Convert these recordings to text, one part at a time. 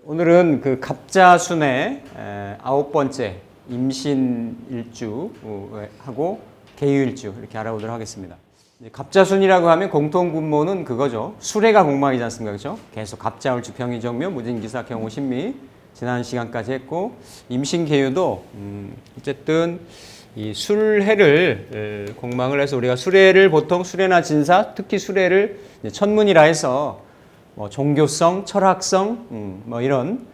오늘은 그 갑자순의 9번째 임신일주하고 계유일주 이렇게 알아보도록 하겠습니다. 갑자순이라고 하면 공통분모는 그거죠. 수레가 공망이지 않습니까? 그렇죠? 계속 갑자을주 병의정묘 무진기사 경호신미 지난 시간까지 했고, 임신계유도 어쨌든 이 술해를 공망을 해서 우리가 수레를 보통 수레나 진사, 특히 수레를 천문이라 해서 뭐 종교성, 철학성, 뭐 이런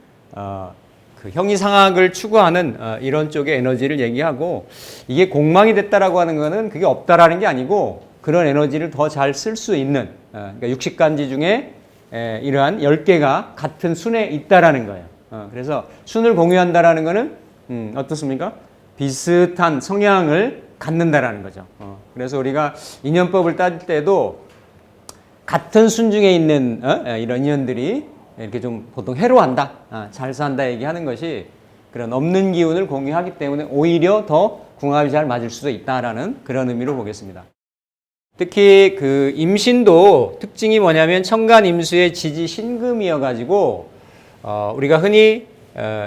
그 형이상학을 추구하는 이런 쪽의 에너지를 얘기하고, 이게 공망이 됐다라고 하는 거는 그게 없다라는 게 아니고 그런 에너지를 더 잘 쓸 수 있는, 그러니까 60간지 중에 이러한 10개가 같은 순에 있다라는 거예요. 그래서 순을 공유한다라는 거는 어떻습니까? 비슷한 성향을 갖는다라는 거죠. 그래서 우리가 인연법을 따질 때도 같은 순 중에 있는 이런 인연들이 이렇게 좀 보통 해로한다, 잘 산다 얘기하는 것이 그런 없는 기운을 공유하기 때문에 오히려 더 궁합이 잘 맞을 수도 있다라는 그런 의미로 보겠습니다. 특히 그 임신도 특징이 뭐냐면 천간임수의 지지 신금이어가지고 우리가 흔히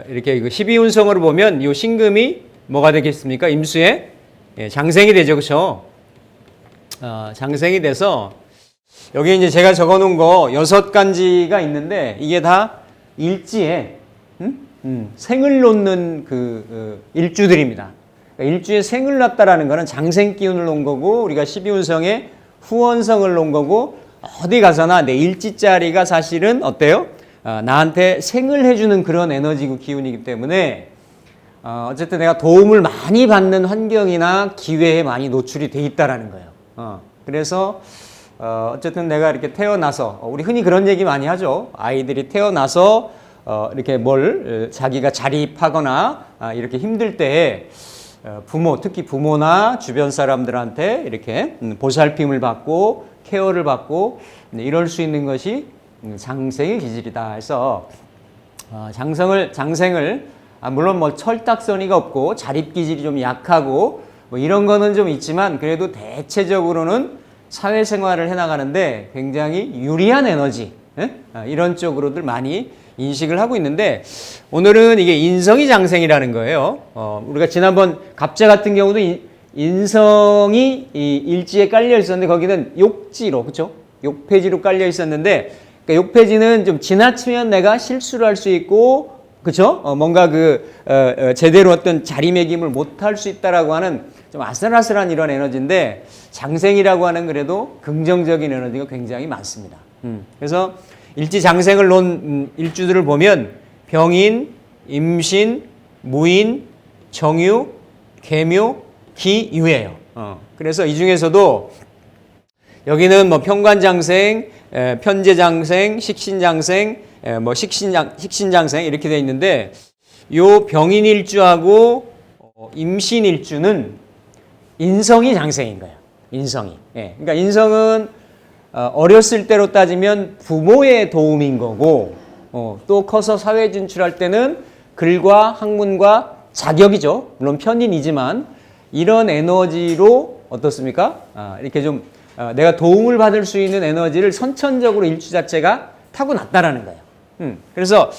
이렇게 그 12운성으로 보면 이 신금이 뭐가 되겠습니까? 임수의 장생이 되죠, 그렇죠? 장생이 돼서 여기 이제 제가 적어놓은 거 6간지가 있는데 이게 다 일지에 생을 놓는 그 일주들입니다. 그러니까 일주에 생을 놨다라는 거는 장생 기운을 놓은 거고, 우리가 12운성에 후원성을 놓은 거고, 어디 가서나 내 일지자리가 사실은 어때요? 나한테 생을 해주는 그런 에너지고 기운이기 때문에 어쨌든 내가 도움을 많이 받는 환경이나 기회에 많이 노출이 돼 있다라는 거예요. 그래서 어쨌든 내가 이렇게 태어나서, 우리 흔히 그런 얘기 많이 하죠. 아이들이 태어나서 이렇게 뭘 자기가 자립하거나 이렇게 힘들 때에 부모, 특히 부모나 주변 사람들한테 이렇게 보살핌을 받고 케어를 받고 이럴 수 있는 것이 장생의 기질이다 해서 장생을 물론 뭐 철딱서니가 없고 자립 기질이 좀 약하고 뭐 이런 거는 좀 있지만, 그래도 대체적으로는 사회생활을 해나가는데 굉장히 유리한 에너지, 이런 쪽으로들 많이 인식을 하고 있는데, 오늘은 이게 인성이 장생이라는 거예요. 우리가 지난번 갑자 같은 경우도 인성이 이 일지에 깔려 있었는데 거기는 욕지로, 그렇죠? 욕폐지로 깔려 있었는데, 그러니까 욕폐지는 좀 지나치면 내가 실수를 할 수 있고, 그렇죠? 뭔가 제대로 어떤 자리매김을 못 할 수 있다라고 하는 좀 아슬아슬한 이런 에너지인데, 장생이라고 하는 그래도 긍정적인 에너지가 굉장히 많습니다. 그래서 일지 장생을 놓은 일주들을 보면 병인, 임신, 무인, 정유, 계묘, 기유예요. 그래서 이 중에서도 여기는 뭐 편관장생, 편제장생, 식신장생, 뭐 식신장생 이렇게 되어 있는데, 요 병인일주하고 임신일주는 인성이 장생인 거예요. 인성이. 그러니까 인성은 어렸을 때로 따지면 부모의 도움인 거고, 또 커서 사회 진출할 때는 글과 학문과 자격이죠. 물론 편인이지만 이런 에너지로 어떻습니까? 이렇게 좀 내가 도움을 받을 수 있는 에너지를 선천적으로 일주 자체가 타고났다라는 거예요. 그래서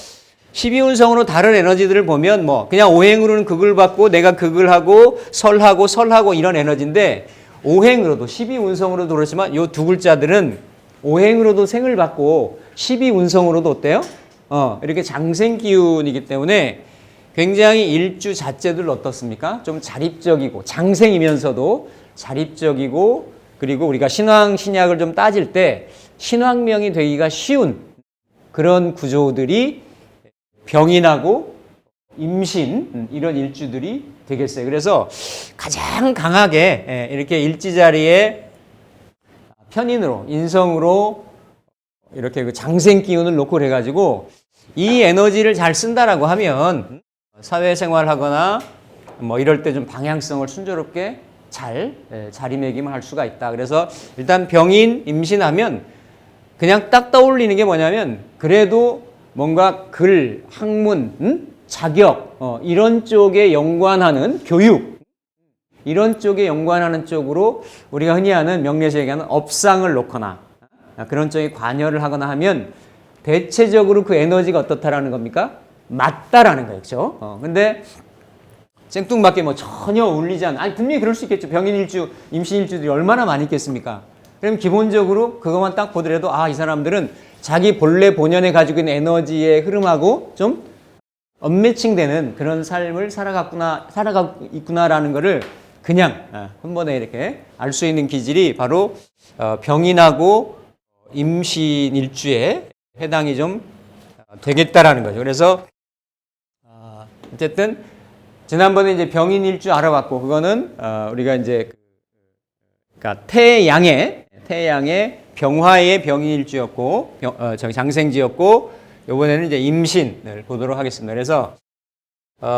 12운성으로 다른 에너지들을 보면 뭐 그냥 오행으로는 극을 받고 내가 극을 하고 설하고 이런 에너지인데, 오행으로도 12운성으로도 그렇지만 요 두 글자들은 오행으로도 생을 받고 12운성으로도 어때요? 이렇게 장생 기운이기 때문에 굉장히 일주 자체들 어떻습니까? 좀 자립적이고, 장생이면서도 자립적이고, 그리고 우리가 신왕 신약을 좀 따질 때 신왕명이 되기가 쉬운 그런 구조들이 병인하고 임신 이런 일주들이 되겠어요. 그래서 가장 강하게 이렇게 일지 자리에 편인으로, 인성으로 이렇게 그 장생 기운을 놓고 그래가지고 이 에너지를 잘 쓴다라고 하면 사회생활 하거나 뭐 이럴 때 좀 방향성을 순조롭게 잘 자리매김을 할 수가 있다. 그래서 일단 병인, 임신하면 그냥 딱 떠올리는 게 뭐냐면, 그래도 뭔가 글, 학문, 자격 이런 쪽에 연관하는 교육, 이런 쪽에 연관하는 쪽으로 우리가 흔히 하는 명리에서 얘기하는 업상을 놓거나 그런 쪽에 관여를 하거나 하면 대체적으로 그 에너지가 어떻다라는 겁니까? 맞다라는 거예요. 그렇죠? 근데 생뚱맞게 뭐 전혀 어울리지 않는, 아니 분명히 그럴 수 있겠죠. 병인일주, 임신일주들이 얼마나 많이 있겠습니까? 그럼 기본적으로 그것만 딱 보더라도 아, 이 사람들은 자기 본래 본연에 가지고 있는 에너지의 흐름하고 좀 언매칭되는 그런 삶을 살아가고 있구나라는 거를 그냥 한 번에 이렇게 알 수 있는 기질이 바로 병인하고 임신일주에 해당이 좀 되겠다라는 거죠. 그래서 어쨌든 지난번에 이제 병인일주 알아봤고 그거는 우리가 이제 그러니까 태양의 병화의 병인일주였고 장생지였고 이번에는 이제 임신을 보도록 하겠습니다. 그래서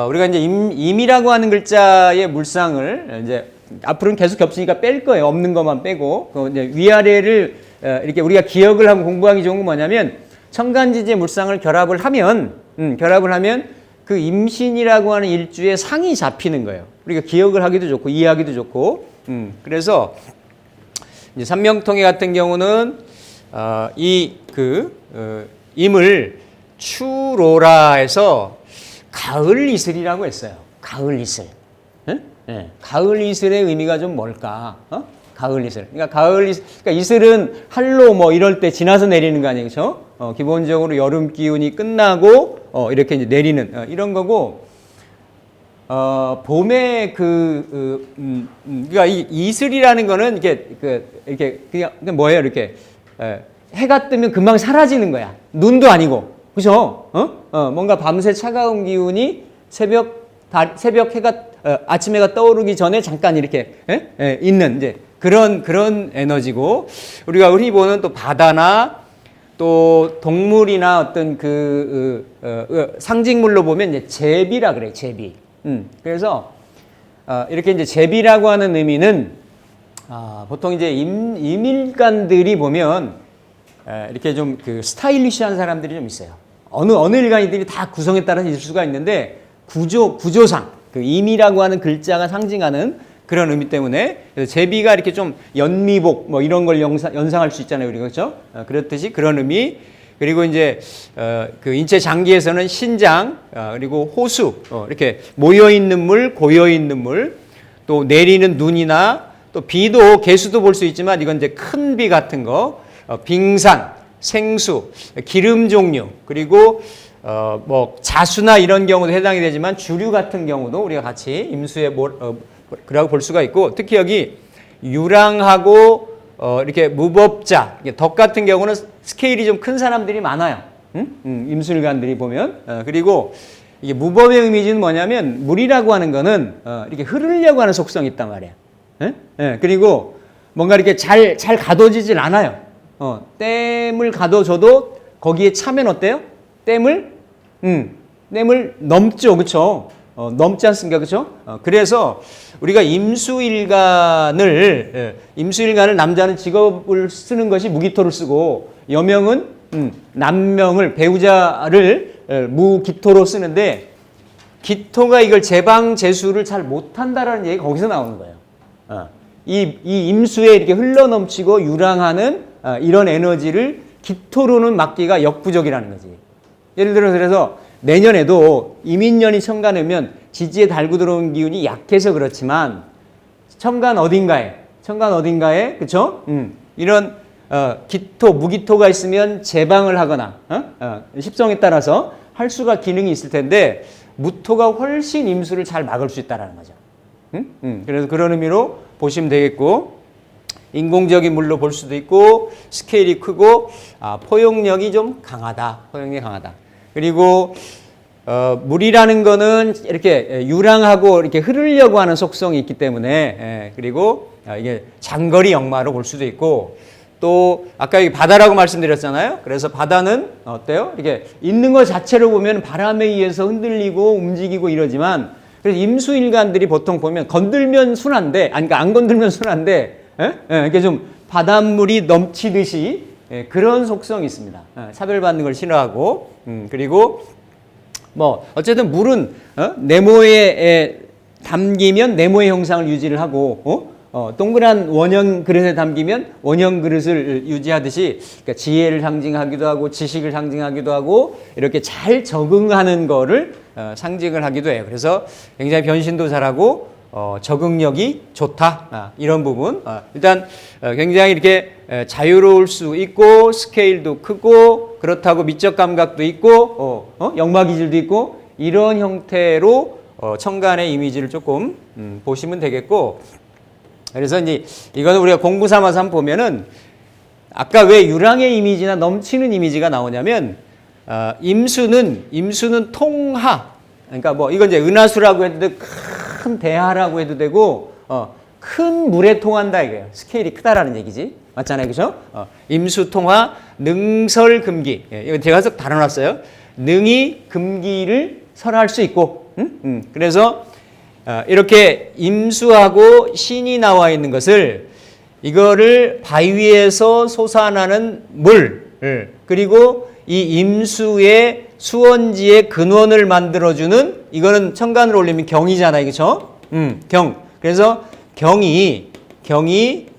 우리가 이제 임이라고 하는 글자의 물상을 이제 앞으로는 계속 겹치니까 뺄 거예요. 없는 것만 빼고 그 이제 위아래를 이렇게 우리가 기억을 하고 공부하기 좋은 건 뭐냐면 천간지지의 물상을 결합을 하면 그 임신이라고 하는 일주의 상이 잡히는 거예요. 우리가 기억을 하기도 좋고 이해하기도 좋고. 그래서 이제 삼명통해 같은 경우는 임을 추로라에서 가을 이슬이라고 했어요. 가을 이슬. 네. 가을 이슬의 의미가 좀 뭘까? 가을 이슬. 그러니까 이슬은 한로 뭐 이럴 때 지나서 내리는 거 아니에요, 그렇죠? 기본적으로 여름 기운이 끝나고 이렇게 이제 내리는 이런 거고. 봄에 그러니까 이 이슬이라는 거는 이렇게 그냥 뭐예요, 이렇게 해가 뜨면 금방 사라지는 거야. 눈도 아니고, 그렇죠? 뭔가 밤새 차가운 기운이 새벽 해가 아침 해가 떠오르기 전에 잠깐 이렇게 있는 이제 그런 에너지고 우리가 흔히 보는 또 바다나 또 동물이나 어떤 상징물로 보면 이제 제비라 그래, 제비. 그래서 이렇게 이제 제비라고 하는 의미는 보통 이제 임일간들이 보면 이렇게 좀 그 스타일리시한 사람들이 좀 있어요. 어느 일간이들이 다 구성에 따라서 있을 수가 있는데 구조상 그 임이라고 하는 글자가 상징하는 그런 의미 때문에 제비가 이렇게 좀 연미복 뭐 이런 걸 연상할 수 있잖아요, 우리가 그렇죠? 그렇듯이 그런 의미. 그리고 이제 그 인체 장기에서는 신장 그리고 호수 이렇게 모여 있는 물, 고여 있는 물, 또 내리는 눈이나 또 비도 개수도 볼 수 있지만 이건 이제 큰 비 같은 거, 빙산, 생수, 기름 종류 그리고 뭐 자수나 이런 경우도 해당이 되지만 주류 같은 경우도 우리가 같이 임수에 그라고 볼 수가 있고 특히 여기 유랑하고 이렇게 무법자, 덕 같은 경우는 스케일이 좀 큰 사람들이 많아요. 임술관들이 보면. 그리고 이게 무법의 의미는 뭐냐면 물이라고 하는 거는 이렇게 흐르려고 하는 속성이 있단 말이에요. 그리고 뭔가 이렇게 잘 가둬지질 않아요. 댐을 가둬줘도 거기에 차면 어때요? 댐을 넘죠, 그렇죠? 넘지 않습니까, 그렇죠? 그래서 우리가 임수일간을 남자는 직업을 쓰는 것이 무기토를 쓰고 여명은 남명을 배우자를 무기토로 쓰는데 기토가 이걸 제방제수를 잘 못한다라는 얘기가 거기서 나오는 거예요. 이 임수에 이렇게 흘러넘치고 유랑하는 이런 에너지를 기토로는 막기가 역부족이라는 거지. 예를 들어서 그래서 내년에도 이민년이 천간이면 지지에 달고 들어온 기운이 약해서 그렇지만 천간 어딘가에 그렇죠? 이런 기토, 무기토가 있으면 제방을 하거나 십성에 따라서 할 수가 기능이 있을 텐데 무토가 훨씬 임수를 잘 막을 수 있다라는 거죠. 그래서 그런 의미로 보시면 되겠고 인공적인 물로 볼 수도 있고 스케일이 크고 포용력이 좀 강하다. 그리고 물이라는 거는 이렇게 유랑하고 이렇게 흐르려고 하는 속성이 있기 때문에 그리고 이게 장거리 역마로 볼 수도 있고 또 아까 여기 바다라고 말씀드렸잖아요. 그래서 바다는 어때요? 이렇게 있는 것 자체로 보면 바람에 의해서 흔들리고 움직이고 이러지만 그래서 임수일간들이 보통 보면 건들면 순한데 그러니까 안 건들면 순한데 이렇게 좀 바닷물이 넘치듯이 그런 속성이 있습니다. 차별받는 걸 싫어하고 그리고 뭐 어쨌든 물은 네모의 담기면 네모의 형상을 유지를 하고 동그란 원형 그릇에 담기면 원형 그릇을 유지하듯이 그러니까 지혜를 상징하기도 하고 지식을 상징하기도 하고 이렇게 잘 적응하는 거를 상징을 하기도 해요. 그래서 굉장히 변신도 잘하고 적응력이 좋다. 이런 부분. 일단 굉장히 이렇게 자유로울 수 있고 스케일도 크고 그렇다고 미적 감각도 있고 역마 기질도 있고 이런 형태로 천간의 이미지를 조금 보시면 되겠고 그래서 이제 이거는 우리가 공부 삼아서 한번 보면은 아까 왜 유랑의 이미지나 넘치는 이미지가 나오냐면 임수는 통하 그러니까 뭐 이건 이제 은하수라고 해도 되고 큰 대하라고 해도 되고 큰 물에 통한다 이거예요. 스케일이 크다라는 얘기지. 맞잖아요. 그죠? 임수 통하 능설금기. 이거 제가 다뤄놨어요. 능이 금기를 설할 수 있고 그래서 이렇게 임수하고 신이 나와 있는 것을 이거를 바위에서 솟아나는 물 그리고 이 임수의 수원지의 근원을 만들어주는 이거는 천간을 올리면 경이잖아요. 그렇죠? 경. 그래서 경이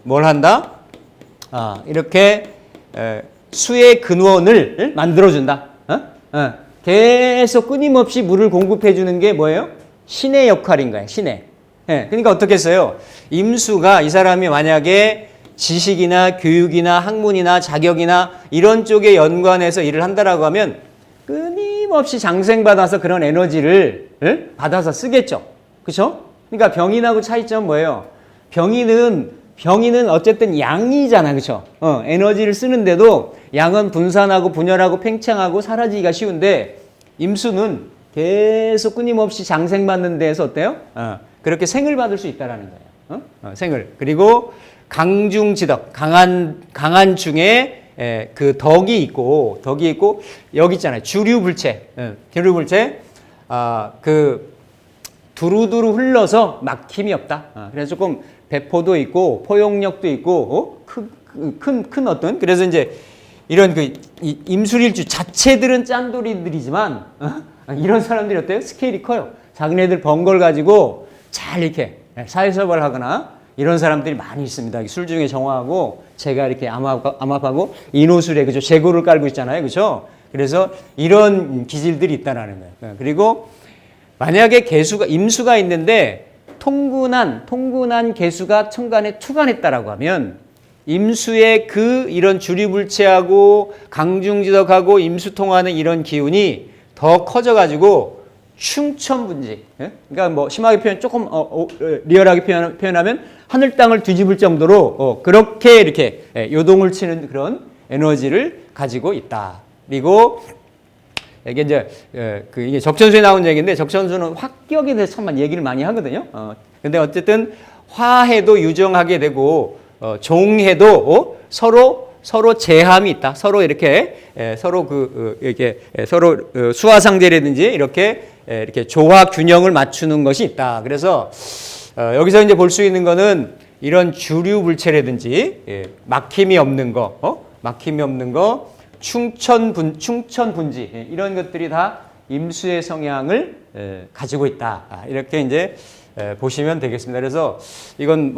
뭘 한다? 이렇게 수의 근원을 만들어준다. 계속 끊임없이 물을 공급해주는 게 뭐예요? 신의 역할인 거예요. 신의. 그러니까 어떻게 했어요? 임수가 이 사람이 만약에 지식이나 교육이나 학문이나 자격이나 이런 쪽에 연관해서 일을 한다라고 하면 끊임없이 장생받아서 그런 에너지를 받아서 쓰겠죠. 그렇죠? 그러니까 병인하고 차이점 뭐예요? 병인은 어쨌든 양이잖아. 그렇죠? 에너지를 쓰는데도 양은 분산하고 분열하고 팽창하고 사라지기가 쉬운데 임수는 계속 끊임없이 장생받는 데에서 어때요? 그렇게 생을 받을 수 있다라는 거예요. 생을. 그리고 강중지덕, 강한 중에 그 덕이 있고 여기 있잖아요. 주류불체. 그 두루두루 흘러서 막힘이 없다. 그래서 조금 배포도 있고 포용력도 있고 큰 어떤 그래서 이제 이런 그 임술일주 자체들은 짠돌이들이지만 이런 사람들이 어때요? 스케일이 커요. 자기네들 번 걸 가지고 잘 이렇게 사회생활을 하거나 이런 사람들이 많이 있습니다. 술 중에 정화하고 제가 이렇게 암압하고 인호술에 그죠? 재고를 깔고 있잖아요. 그죠? 그래서 이런 기질들이 있다라는 거예요. 그리고 만약에 임수가 있는데 통근한 개수가 천간에 투간했다라고 하면 임수의 이런 주리불체하고 강중지덕하고 임수통하는 이런 기운이 더 커져가지고 충천분지. 그러니까 뭐 심하게 조금 리얼하게 표현하면 하늘 땅을 뒤집을 정도로 그렇게 이렇게 요동을 치는 그런 에너지를 가지고 있다. 그리고 이게 이제 이게 적천수에 나온 얘기인데 적천수는 화격에 대해서 참 얘기를 많이 하거든요. 근데 어쨌든 화해도 유정하게 되고 종해도 서로 제함이 있다. 서로 이렇게 서로 이렇게 서로 수화상제라든지 이렇게 조화 균형을 맞추는 것이 있다. 그래서 여기서 이제 볼 수 있는 거는 이런 주류불체라든지 막힘이 없는 거, 충천분지 이런 것들이 다 임수의 성향을 가지고 있다. 이렇게 이제 보시면 되겠습니다. 그래서 이건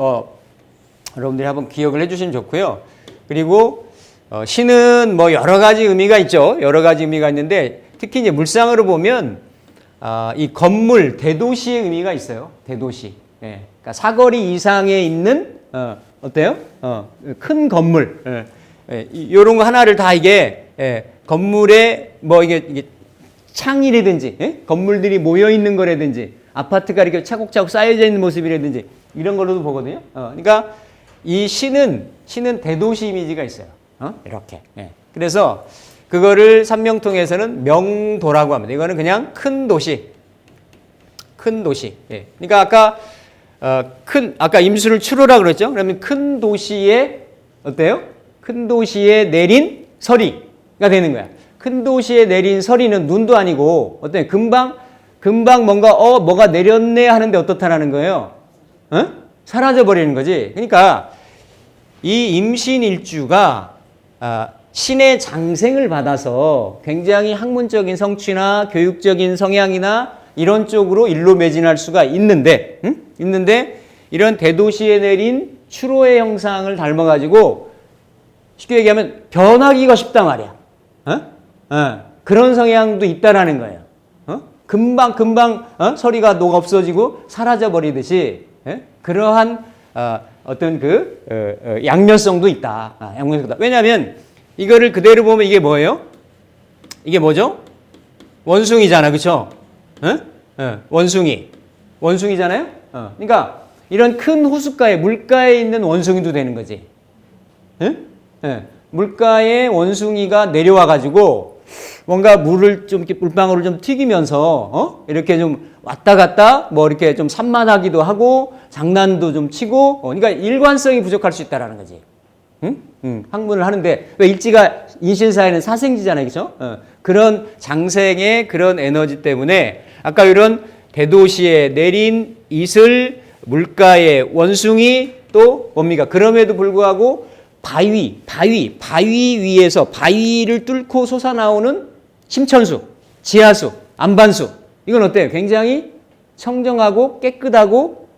여러분들이 한번 기억을 해주시면 좋고요. 그리고 신은 뭐 여러 가지 의미가 있죠. 여러 가지 의미가 있는데 특히 이제 물상으로 보면 이 건물 대도시의 의미가 있어요. 대도시. 그러니까 사거리 이상에 있는 어때요? 큰 건물. 이런 거 하나를 다 이게 건물에 뭐 이게 창이라든지 건물들이 모여 있는 거라든지 아파트가 이렇게 차곡차곡 쌓여져 있는 모습이라든지 이런 걸로도 보거든요. 그러니까 이 신은 대도시 이미지가 있어요. 이렇게. 그래서 그거를 삼명통에서는 명도라고 합니다. 이거는 그냥 큰 도시. 그러니까 아까 임수를 추로라 그랬죠. 그러면 큰 도시에 어때요? 큰 도시에 내린 서리가 되는 거야. 큰 도시에 내린 서리는 눈도 아니고 어때? 금방 뭐가 내렸네 하는데 어떻다라는 거예요? 사라져 버리는 거지. 그러니까 이 임신일주가 신의 장생을 받아서 굉장히 학문적인 성취나 교육적인 성향이나 이런 쪽으로 일로 매진할 수가 있는데, 있는데 이런 대도시에 내린 추로의 형상을 닮아가지고 쉽게 얘기하면 변하기가 쉽단 말이야. 그런 성향도 있다라는 거예요. 금방 서리가 녹아 없어지고 사라져 버리듯이 그러한 어떤 그 양면성도 있다. 양면성도. 왜냐하면 이거를 그대로 보면 이게 뭐예요? 이게 뭐죠? 원숭이잖아, 그렇죠? 원숭이잖아요. 그러니까 이런 큰 호숫가에 물가에 있는 원숭이도 되는 거지. 물가에 원숭이가 내려와 가지고 뭔가 물을 좀 이렇게 물방울을 좀 튀기면서 이렇게 좀 왔다 갔다 뭐 이렇게 좀 산만하기도 하고 장난도 좀 치고 그러니까 일관성이 부족할 수 있다라는 거지. 학문을 하는데 왜 일지가 인신사회는 사생지잖아요, 그렇죠? 그런 장생의 그런 에너지 때문에 아까 이런 대도시에 내린 이슬, 물가의 원숭이 또 뭡니까? 그럼에도 불구하고 바위 위에서 바위를 뚫고 솟아나오는 심천수, 지하수, 안반수. 이건 어때요? 굉장히 청정하고 깨끗하고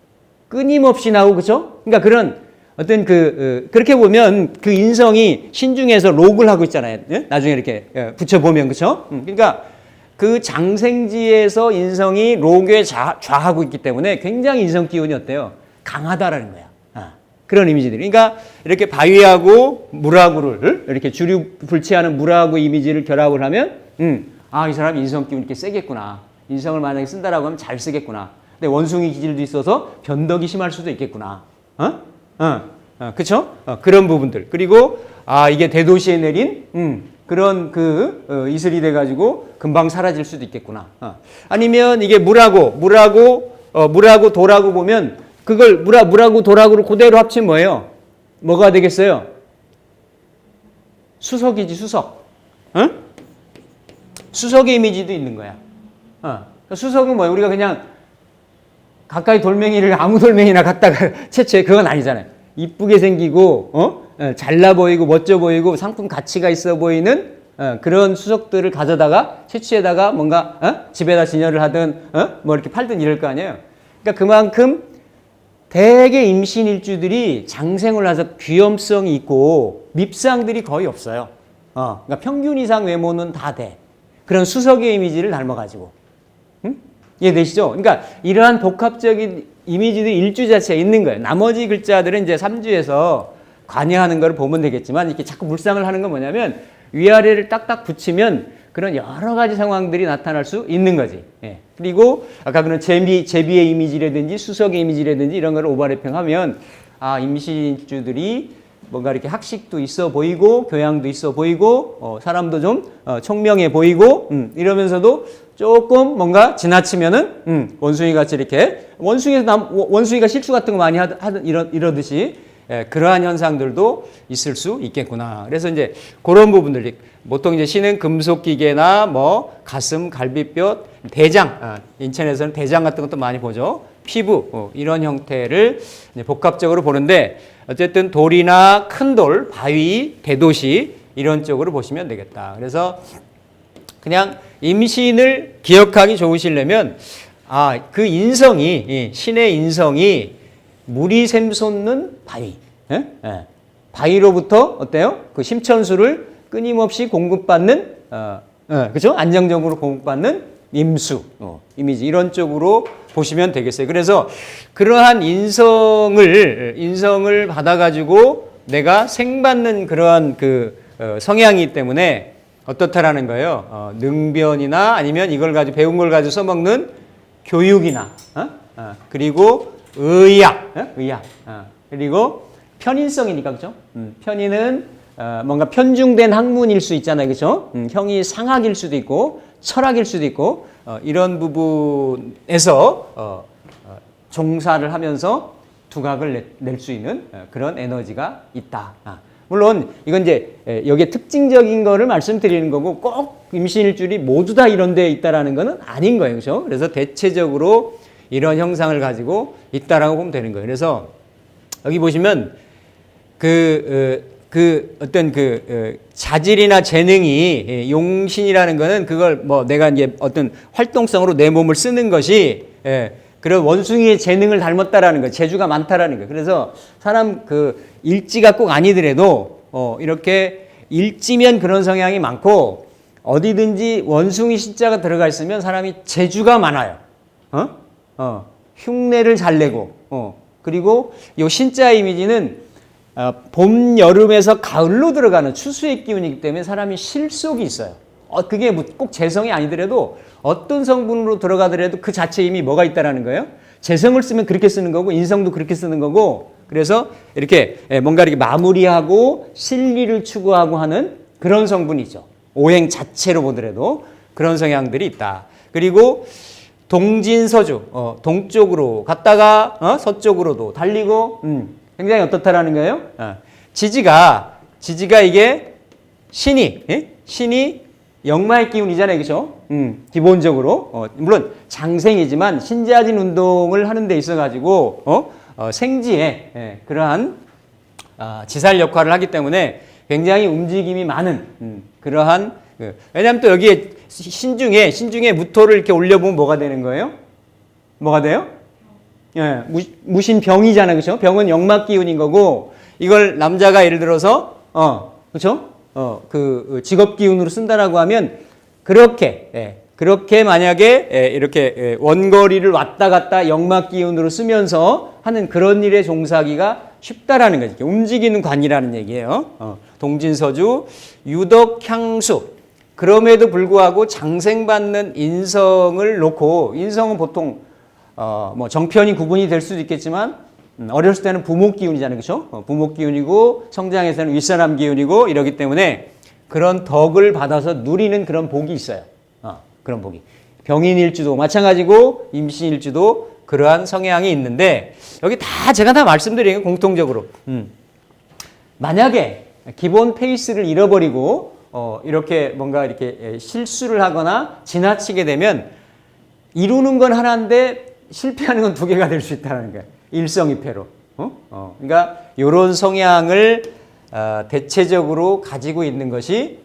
끊임없이 나오고, 그렇죠? 그러니까 그런 어떤 그렇게 보면 그 인성이 신중에서 록을 하고 있잖아요. 예? 나중에 이렇게 붙여보면, 그렇죠? 그러니까 그 장생지에서 인성이 록에 좌하고 있기 때문에 굉장히 인성 기운이 어때요? 강하다라는 거야. 그런 이미지들이. 그러니까 이렇게 바위하고 물하고를 이렇게 주류 불치하는 물하고 이미지를 결합을 하면 이 사람 인성 기운이 이렇게 세겠구나. 인성을 만약에 쓴다라고 하면 잘 쓰겠구나. 근데 원숭이 기질도 있어서 변덕이 심할 수도 있겠구나. 그쵸? 그런 부분들. 그리고 이게 대도시에 내린 그런 이슬이 돼가지고 금방 사라질 수도 있겠구나. 아니면 이게 물하고 돌하고 보면 그걸 물하고 돌하고를 그대로 합치면 뭐예요? 뭐가 되겠어요? 수석이지, 수석. 수석의 이미지도 있는 거야. 수석은 뭐예요? 우리가 그냥 가까이 돌멩이를 아무 돌멩이나 갖다가 채취해. 그건 아니잖아요. 이쁘게 생기고, 잘나 보이고, 멋져 보이고, 상품 가치가 있어 보이는 그런 수석들을 가져다가 채취에다가 뭔가 집에다 진열을 하든, 뭐 이렇게 팔든 이럴 거 아니에요. 그러니까 그만큼 대개 임신일주들이 장생을 해서 귀염성이 있고 밉상들이 거의 없어요. 그러니까 평균 이상 외모는 다 돼. 그런 수석의 이미지를 닮아가지고. 이해되시죠? 그러니까 이러한 복합적인 이미지들이 일주 자체에 있는 거예요. 나머지 글자들은 이제 3주에서 관여하는 걸 보면 되겠지만 이렇게 자꾸 물상을 하는 건 뭐냐면 위아래를 딱딱 붙이면 그런 여러 가지 상황들이 나타날 수 있는 거지. 예. 그리고 아까 그런 제비의 이미지라든지 수석의 이미지라든지 이런 걸 오버래핑하면 임신주들이 뭔가 이렇게 학식도 있어 보이고 교양도 있어 보이고 사람도 좀 총명해 보이고 이러면서도 조금 뭔가 지나치면은 원숭이 같이 이렇게 원숭이가 실수 같은 거 많이 하든 이러듯이 그러한 현상들도 있을 수 있겠구나. 그래서 이제 그런 부분들이 보통 이제 신은 금속 기계나 뭐 가슴, 갈비뼈, 대장, 인천에서는 대장 같은 것도 많이 보죠. 피부 이런 형태를 이제 복합적으로 보는데 어쨌든 돌이나 큰 돌, 바위, 대도시 이런 쪽으로 보시면 되겠다. 그래서 그냥 임신을 기억하기 좋으시려면 그 인성이 신의 인성이 물이 샘솟는 바위, 바위로부터 어때요? 그 심천수를 끊임없이 공급받는, 그렇죠? 안정적으로 공급받는 임수, 이미지 이런 쪽으로 보시면 되겠어요. 그래서 그러한 인성을 받아가지고 내가 생받는 그러한 성향이기 때문에 어떻다라는 거예요? 능변이나 아니면 이걸 가지고 배운 걸 가지고 써먹는 교육이나, 그리고 의학, 그리고 편인성이니까, 그죠? 편인은 뭔가 편중된 학문일 수 있잖아요, 그죠? 형이 상학일 수도 있고 철학일 수도 있고 이런 부분에서 종사를 하면서 두각을 낼 수 있는 그런 에너지가 있다. 물론 이건 이제 여기에 특징적인 거를 말씀드리는 거고 꼭 임신일줄이 모두 다 이런 데 있다라는 거는 아닌 거예요, 그죠? 그래서 대체적으로 이런 형상을 가지고 있다라고 보면 되는 거예요. 그래서 여기 보시면 그 어떤 자질이나 재능이 용신이라는 거는 그걸 뭐 내가 이제 어떤 활동성으로 내 몸을 쓰는 것이 그런 원숭이의 재능을 닮았다라는 거, 재주가 많다라는 거. 그래서 사람 일지가 꼭 아니더라도 이렇게 일지면 그런 성향이 많고 어디든지 원숭이 신자가 들어가 있으면 사람이 재주가 많아요. 흉내를 잘 내고 그리고 요 신자 이미지는 봄, 여름에서 가을로 들어가는 추수의 기운이기 때문에 사람이 실속이 있어요. 그게 꼭 재성이 아니더라도 어떤 성분으로 들어가더라도 그 자체 이미 뭐가 있다라는 거예요. 재성을 쓰면 그렇게 쓰는 거고 인성도 그렇게 쓰는 거고 그래서 이렇게 뭔가 이렇게 마무리하고 실리를 추구하고 하는 그런 성분이죠. 오행 자체로 보더라도 그런 성향들이 있다. 그리고 동진서주, 동쪽으로 갔다가 서쪽으로도 달리고 굉장히 어떻다라는 거예요? 지지가 이게 신이 역마의 기운이잖아요. 그렇죠? 기본적으로 물론 장생이지만 신자진 운동을 하는 데 있어 가지고 생지에 그러한 지살 역할을 하기 때문에 굉장히 움직임이 많은 그러한 왜냐하면 또 여기에 신중에 무토를 이렇게 올려보면 뭐가 되는 거예요? 뭐가 돼요? 예, 무신병이잖아요. 그렇죠? 병은 역마 기운인 거고 이걸 남자가 예를 들어서 그렇죠? 직업 기운으로 쓴다라고 하면 그렇게 만약에 이렇게 원거리를 왔다 갔다 역마 기운으로 쓰면서 하는 그런 일에 종사하기가 쉽다라는 거죠. 움직이는 관이라는 얘기예요. 동진서주, 유덕향수. 그럼에도 불구하고 장생받는 인성을 놓고 인성은 보통 뭐 정편이 구분이 될 수도 있겠지만 어렸을 때는 부모 기운이잖아요. 그렇죠? 부모 기운이고 성장에서는 윗사람 기운이고 이러기 때문에 그런 덕을 받아서 누리는 그런 복이 있어요. 그런 복이. 병인일주도 마찬가지고 임신일주도 그러한 성향이 있는데 여기 제가 다 말씀드린 게 공통적으로 만약에 기본 페이스를 잃어버리고 이렇게 뭔가 이렇게 실수를 하거나 지나치게 되면 이루는 건 하나인데 실패하는 건 두 개가 될 수 있다는 거예요. 일성이패로. 그러니까 이런 성향을 대체적으로 가지고 있는 것이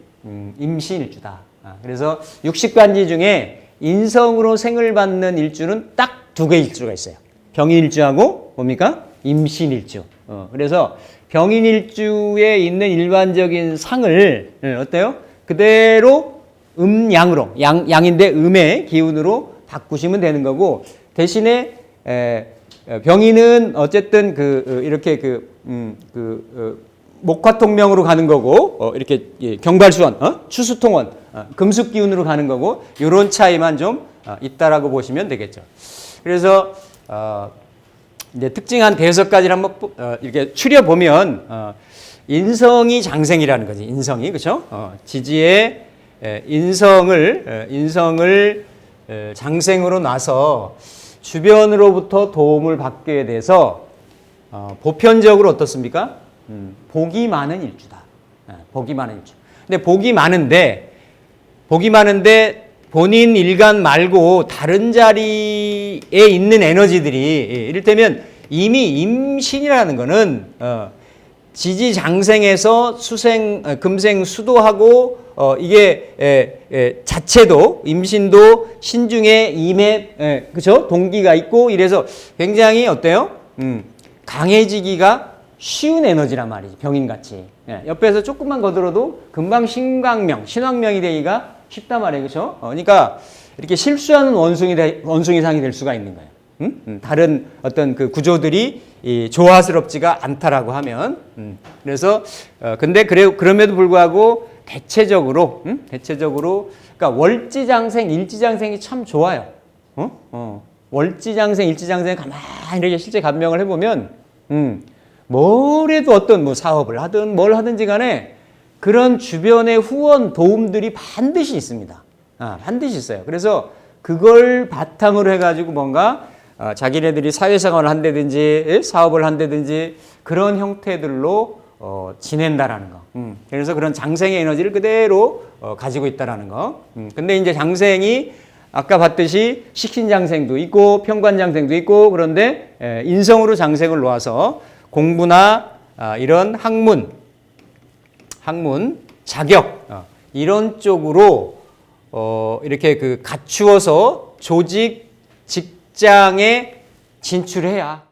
임신일주다. 그래서 60간지 중에 인성으로 생을 받는 일주는 딱 두 개 일주가 있어요. 병인일주하고 뭡니까? 임신일주. 그래서 병인일주에 있는 일반적인 상을 어때요? 그대로 양으로 양인데 음의 기운으로 바꾸시면 되는 거고 대신에 병인은 어쨌든 이렇게 목화통명으로 가는 거고 이렇게 경발수원, 추수통원, 금숙 기운으로 가는 거고 이런 차이만 좀 있다라고 보시면 되겠죠. 그래서 이제 특징한 5가지를 한번 이렇게 추려 보면 인성이 장생이라는 거지. 인성이 그렇죠? 지지의 인성을 장생으로 놔서 주변으로부터 도움을 받게 돼서 보편적으로 어떻습니까? 복이 많은 일주다. 복이 많은 일주. 근데 복이 많은데 본인 일간 말고 다른 자리에 있는 에너지들이 이를테면 이미 임신이라는 거는 지지장생에서 금생 수도하고 이게 자체도 임신도 신중에 임에 그죠? 동기가 있고 이래서 굉장히 어때요? 강해지기가 쉬운 에너지란 말이지. 병인같이. 옆에서 조금만 거들어도 금방 신왕명이 되기가 쉽단 말이에요. 그렇죠? 그러니까 이렇게 실수하는 원숭이상이 될 수가 있는 거예요. 다른 어떤 그 구조들이 조화스럽지가 않다라고 하면 그래서 근데 그럼에도 불구하고 대체적으로 그러니까 월지장생, 일지장생이 참 좋아요. 월지장생, 일지장생 가만히 이렇게 실제 감명을 해보면 뭘 해도 어떤 뭐 사업을 하든 뭘 하든지 간에 그런 주변의 후원, 도움들이 반드시 있습니다. 반드시 있어요. 그래서 그걸 바탕으로 해가지고 뭔가 자기네들이 사회생활을 한다든지 사업을 한다든지 그런 형태들로 지낸다라는 거. 그래서 그런 장생의 에너지를 그대로 가지고 있다라는 거. 근데 이제 장생이 아까 봤듯이 식신장생도 있고 평관장생도 있고 그런데 인성으로 장생을 놓아서 공부나 이런 학문 학문, 자격 이런 쪽으로 이렇게 그 갖추어서 조직, 직장에 진출해야